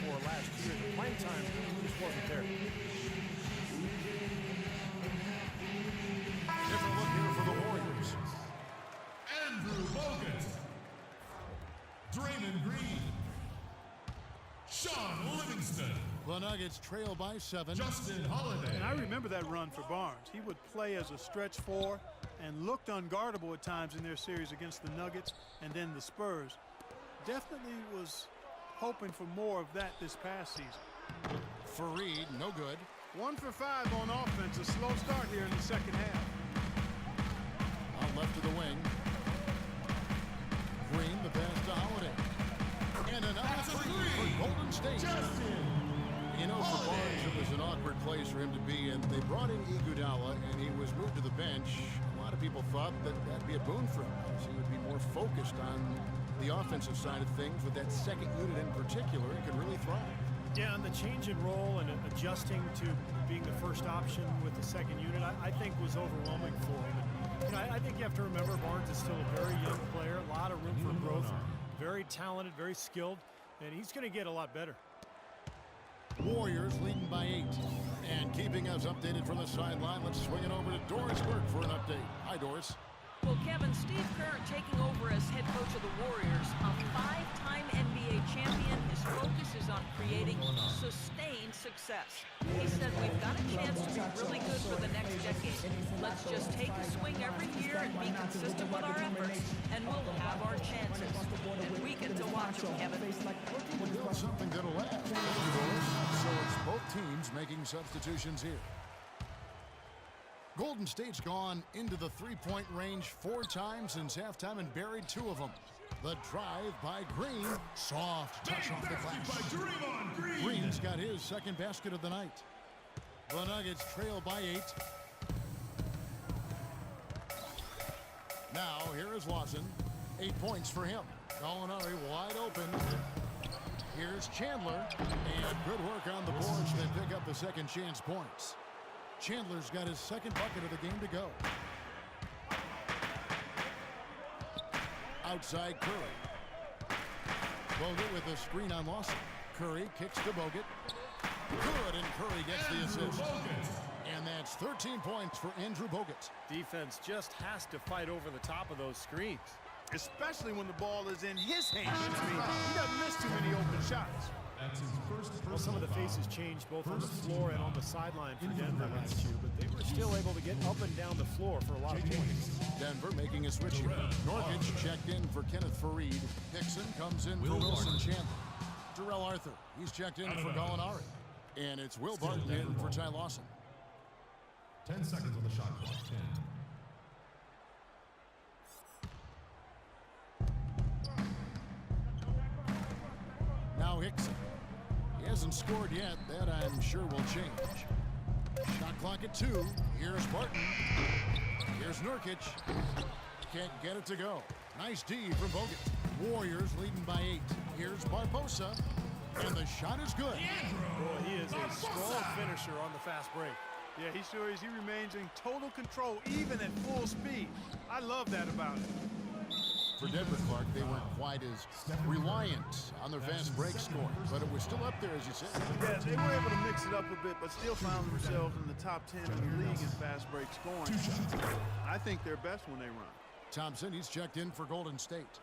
for last year. The playing time just wasn't there. Different look here for the Warriors. Andrew Bogut, Draymond Green, Sean Livingston. The Nuggets trail by 7. Justin Holiday. And I remember that run for Barnes. He would play as a stretch 4 and looked unguardable at times in their series against the Nuggets and then the Spurs. Definitely was hoping for more of that this past season. Fareed, no good. 1 for 5 on offense. A slow start here in the second half. Out left to the wing. Green, the pass to Holiday. And another three for Golden State. Justin You know, for Barnes, it was an awkward place for him to be, and they brought in Iguodala, and he was moved to the bench. A lot of people thought that that'd be a boon for him, as he would be more focused on the offensive side of things with that second unit in particular. He could really thrive. Yeah, and the change in role and adjusting to being the first option with the second unit, I think was overwhelming for him. And, you know, I think you have to remember Barnes is still a very young player, a lot of room for growth, very talented, very skilled, and he's going to get a lot better. Warriors leading by 8. And keeping us updated from the sideline, let's swing it over to Doris Burke for an update. Hi, Doris. Well, Kevin, Steve Kerr taking over as head coach of the Warriors, a 5-time NBA champion. His focus is on creating sustained success. He said, we've got a chance to be really good for the next decade. Let's just take a swing every year and be consistent with our efforts, and we'll have our chances. And we get to watch them, Kevin. We're doing something that'll last. Thank you, Doris. So it's both teams making substitutions here. Golden State's gone into the three-point range 4 times since halftime and buried 2 of them. The drive by Green. Soft touch off the glass. by Draymond Green. Green's got his second basket of the night. The Nuggets trail by 8. Now, here is Lawson. 8 points for him. Gallinari wide open. Here's Chandler. And good work on the boards. They pick up the second chance points. Chandler's got his second bucket of the game to go. Outside Curry. Bogut with a screen on Lawson. Curry kicks to Bogut. Good, and Curry gets the assist. And that's 13 points for Andrew Bogut. Defense just has to fight over the top of those screens. Especially when the ball is in his hands. He doesn't miss too many open shots. That's his first Well, some of the faces changed both on the floor and on the sideline for Denver last year, but they were still able to get up and down the floor for a lot of points. Denver making a switch here. Norkic checked in for Kenneth Fareed. Hickson comes in for Wilson Chandler. Darrell Arthur, he's checked in for Gallinari. And it's Will Barton in for Ty Lawson. 10 seconds on the shot clock. 10. Now Hickson. He hasn't scored yet. That I'm sure will change. Shot clock at 2. Here's Barton. Here's Nurkic. Can't get it to go. Nice D from Bogut. Warriors leading by 8. Here's Barbosa. And the shot is good. Boy, he is a strong finisher on the fast break. Yeah, he sure is. He remains in total control, even at full speed. I love that about him. For Denver, Clark, they weren't quite as reliant on their fast break scoring, but it was still up there, as you said. Yeah, they were able to mix it up a bit, but still found themselves in the top 10 in the league in fast break scoring. I think they're best when they run. Thompson, he's checked in for Golden State.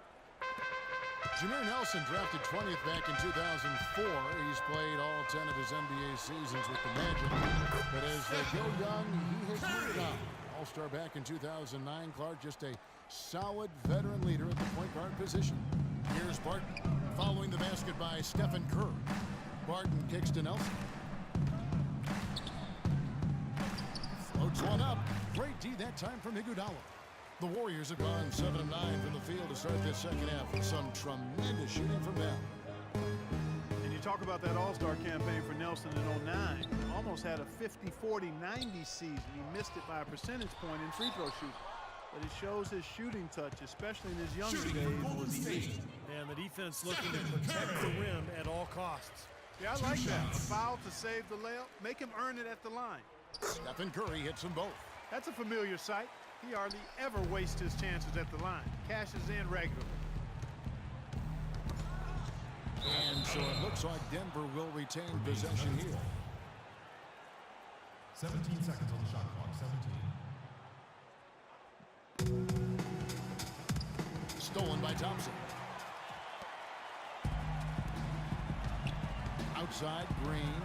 Jameer Nelson drafted 20th back in 2004. He's played all 10 of his NBA seasons with the Magic. But as they go young, he has moved on. All-star back in 2009. Clark, just a solid veteran leader at the point guard position. Here's Barton, following the basket by Stephen Curry. Barton kicks to Nelson. Floats one up. Great D that time from Iguodala. The Warriors have gone 7 of 9 from the field to start this second half with some tremendous shooting from them. And you talk about that All-Star campaign for Nelson in 09. Almost had a 50-40-90 season. He missed it by a percentage point in free throw shooting. But it shows his shooting touch, especially in his younger days, was elite. And the defense looking to protect the rim at all costs. Yeah, I like that. A foul to save the layup. Make him earn it at the line. Stephen Curry hits them both. That's a familiar sight. He hardly ever wastes his chances at the line. Cashes in regularly. And So it looks like Denver will retain possession here. 17 seconds on the shot clock. 17. Stolen by Thompson. Outside, Green.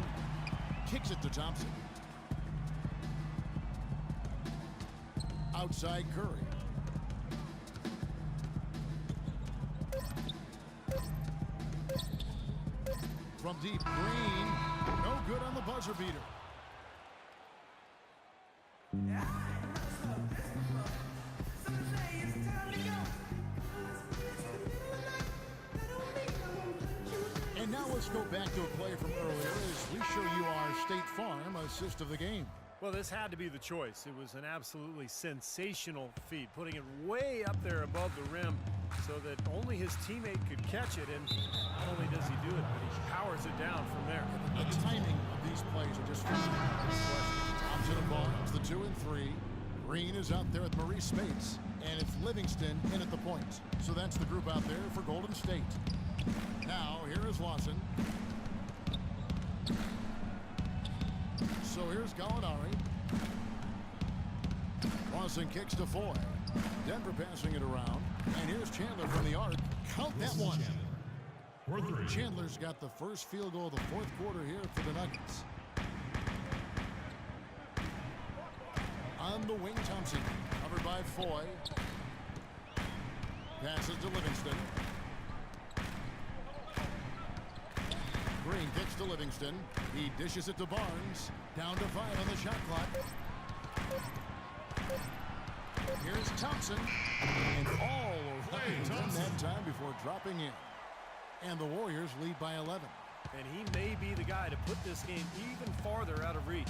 Kicks it to Thompson. Outside, Curry. From deep, Green. No good on the buzzer beater. And now let's go back to a play from earlier as we show you our State Farm assist of the game. Well, this had to be the choice. It was an absolutely sensational feed, putting it way up there above the rim so that only his teammate could catch it. And not only does he do it, but he powers it down from there. The timing of these plays are just phenomenal. Thompson and Barnes, the 2 and 3. Green is out there with Maurice Spates, and it's Livingston in at the point. So that's the group out there for Golden State. Now, here is Lawson. So here's Gallinari. Lawson kicks to Foy. Denver passing it around. And here's Chandler from the arc. Count that one. For 3. Chandler's got the first field goal of the fourth quarter here for the Nuggets. On the wing, Thompson. Covered by Foy. Passes to Livingston. Green kicks to Livingston. He dishes it to Barnes. Down to 5 on the shot clock. Here's Thompson. And all Thompson that time before dropping in. And the Warriors lead by 11. And he may be the guy to put this game even farther out of reach.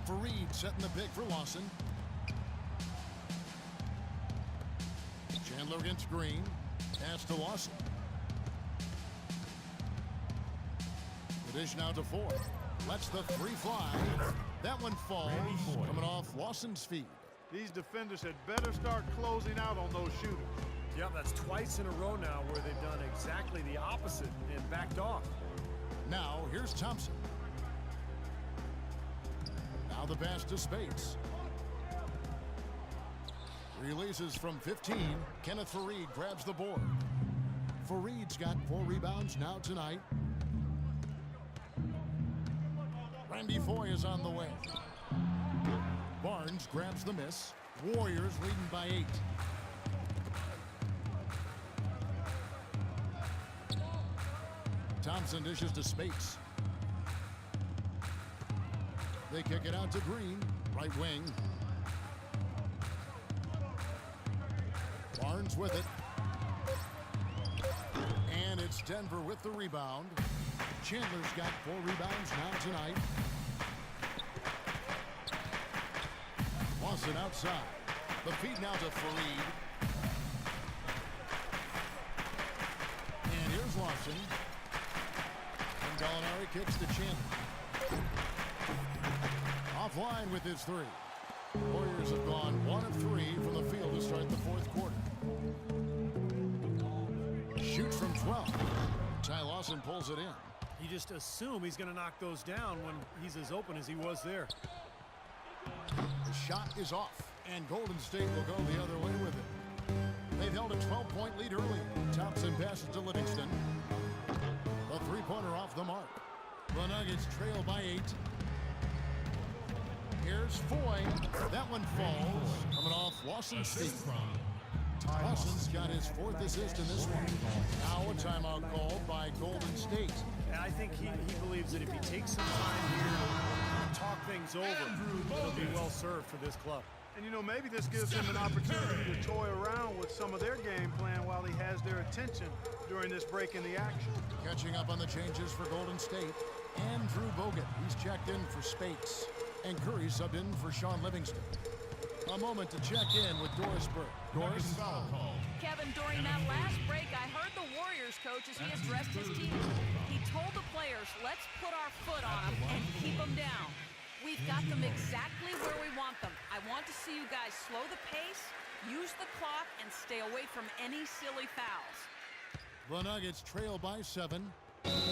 Fareed setting the pick for Lawson. Chandler against Green. Pass to Lawson. The dish now to Foy. Lets the 3 fly. That one falls. Coming off Lawson's feet. These defenders had better start closing out on those shooters. Yep, that's twice in a row now where they've done exactly the opposite and backed off. Now, here's Thompson. Now the pass to Spates. Releases from 15. Kenneth Fareed grabs the board. Fareed's got 4 rebounds now tonight. Randy Foy is on the way. Barnes grabs the miss. Warriors leading by 8. Thompson dishes to Spates. They kick it out to Green, right wing. Barnes with it. And it's Denver with the rebound. Chandler's got 4 rebounds now tonight. Lawson outside. The feed now to Fareed. And here's Lawson. And Gallinari kicks to Chandler. Offline with his 3. Warriors have gone 1 of 3 from the field to start the fourth quarter. Shoots from 12. Ty Lawson pulls it in. You just assume he's going to knock those down when he's as open as he was there. The shot is off, and Golden State will go the other way with it. They've held a 12-point lead early. Thompson passes to Livingston. The 3-pointer off the mark. The Nuggets trail by 8. Here's Foy. That one falls. Coming off Lawson's feet. Lawson's got his 4th assist in this one. Now a timeout called by Golden State. And I think he believes that if he takes some time here to talk things over, it'll be well served for this club. And, you know, maybe this gives him an opportunity to toy around with some of their game plan while he has their attention during this break in the action. Catching up on the changes for Golden State. Andrew Bogut. He's checked in for Spates. And Curry subbed in for Sean Livingston. A moment to check in with Doris Burke. Doris? Kevin, during that last break, I heard the Warriors coach as he addressed his team. He told the players, let's put our foot on them and keep them down. We've got them exactly where we want them. I want to see you guys slow the pace, use the clock, and stay away from any silly fouls. The Nuggets trail by 7. Denver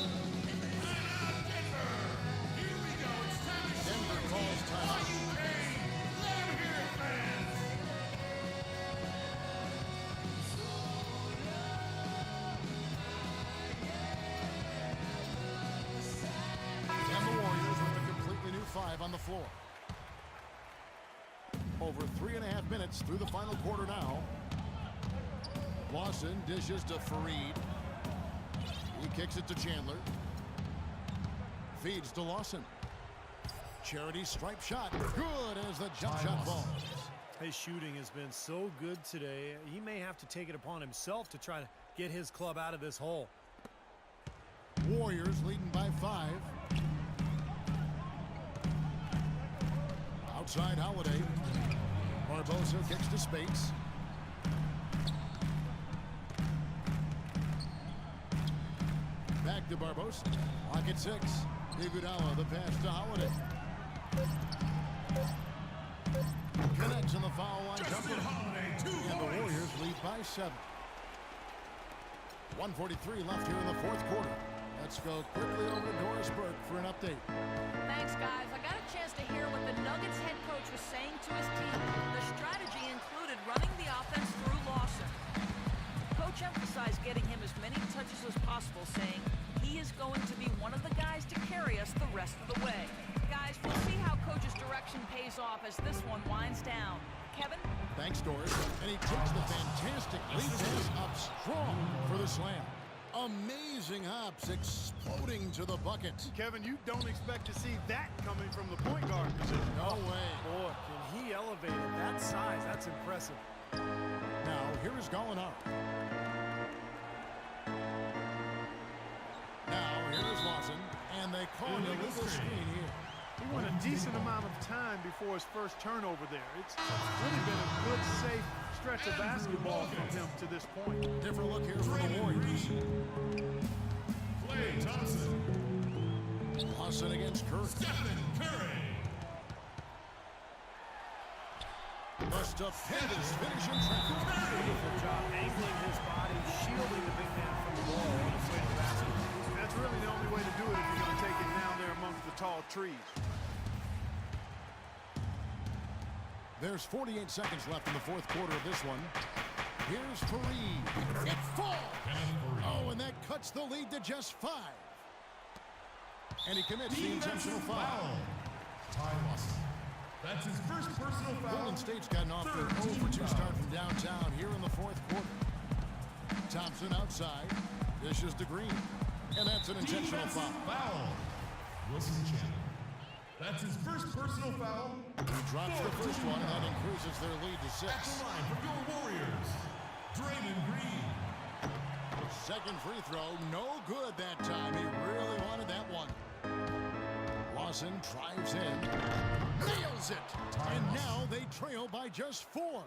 calls timeout. And the Warriors with a completely new 5 on the floor. Over 3.5 minutes through the final quarter now. Lawson dishes to Fareed. He kicks it to Chandler. Feeds to Lawson. Charity stripe shot. Good as the jump shot falls. His shooting has been so good today. He may have to take it upon himself to try to get his club out of this hole. Warriors leading by 5. Outside Holiday. Barbosa kicks to Spates. Back to Barbosa. Lock at 6. Iguodala, the pass to Holiday. Connects on the foul line. And the Warriors lead by 7. 1:43 left here in the fourth quarter. Let's go quickly over to Doris Burke for an update. Thanks, guys. I got a chance to hear what the Nuggets head coach was saying to his team. The strategy included running the offense through Lawson. Coach emphasized getting him as many touches as possible, saying he is going to be one of the guys to carry us the rest of the way. Guys, we'll see how Coach's direction pays off as this one winds down. Kevin? Thanks, Doris. And he takes the fantastic lead pass up strong for the slam. Amazing hops exploding to the bucket. Kevin, you don't expect to see that coming from the point guard position. No way. Boy, can he elevate at that size. That's impressive. Now, here is Gallinari. Now, here is Lawson. And they call an illegal screen here. He went a decent amount of time before his first turnover there. It's really been a good, safe stretch of basketball from him to this point. Different look here for the Warriors. Klay Thompson. Lawson against Curry. Stephen Curry. The stupendous finish in traffic. Beautiful job angling his body, shielding the big man from the ball on his way to the basket. That's really the only way to do it if you're going to take it down there amongst the tall trees. There's 48 seconds left in the fourth quarter of this one. Here's Fareed. It falls. Oh, and that cuts the lead to just 5. And he commits the intentional foul. Ty Lawson. That's his first personal foul. Golden State's gotten off their 0-for-2 start from downtown here in the fourth quarter. Thompson outside. Dishes to Green. And that's an intentional foul. Wilson Chandler. That's his first personal foul. He drops the first one, and that increases their lead to 6. At the line for your Warriors, Draymond Green. Second free throw, no good that time. He really wanted that one. Lawson drives in, nails it, and now they trail by just 4.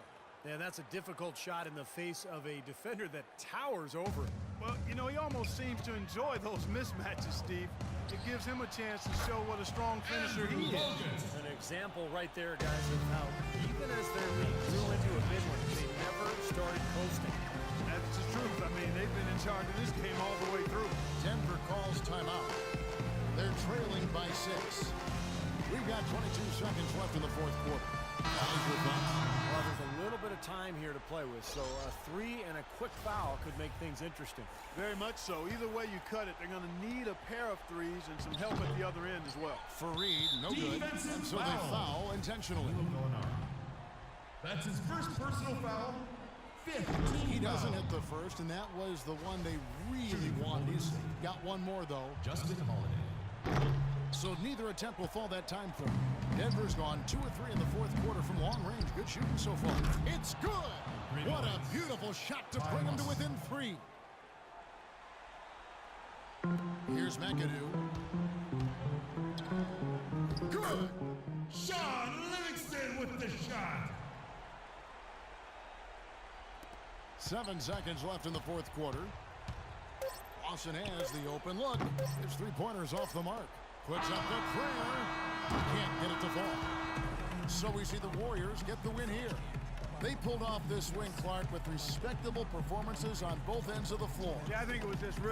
Yeah, that's a difficult shot in the face of a defender that towers over him. Well, you know, he almost seems to enjoy those mismatches, Steve. It gives him a chance to show what a strong finisher he is. An example right there, guys, of how even as their league grew into a big one, they never started coasting. That's the truth. I mean, they've been in charge of this game all the way through. Denver calls timeout. They're trailing by 6. We've got 22 seconds left in the fourth quarter. Well, there's a little bit of time here to play with, so a 3 and a quick foul could make things interesting. Very much so. Either way you cut it, they're going to need a pair of threes and some help at the other end as well. Fareed, no good, and so they foul intentionally. That's his first personal foul. 15. He doesn't hit the first, and that was the one they really wanted. He's got one more, though. Justin Holiday. So neither attempt will fall that time for him. Denver's gone 2 or 3 in the fourth quarter from long range. Good shooting so far. It's good. What a beautiful shot to bring him to within 3. Here's McAdoo. Good. Sean Livingston with the shot. 7 seconds left in the fourth quarter. Lawson has the open look. His 3-pointer's off the mark. Puts up the prayer. Can't get it to fall. So we see the Warriors get the win here. They pulled off this win, Clark, with respectable performances on both ends of the floor. Yeah, I think it was just really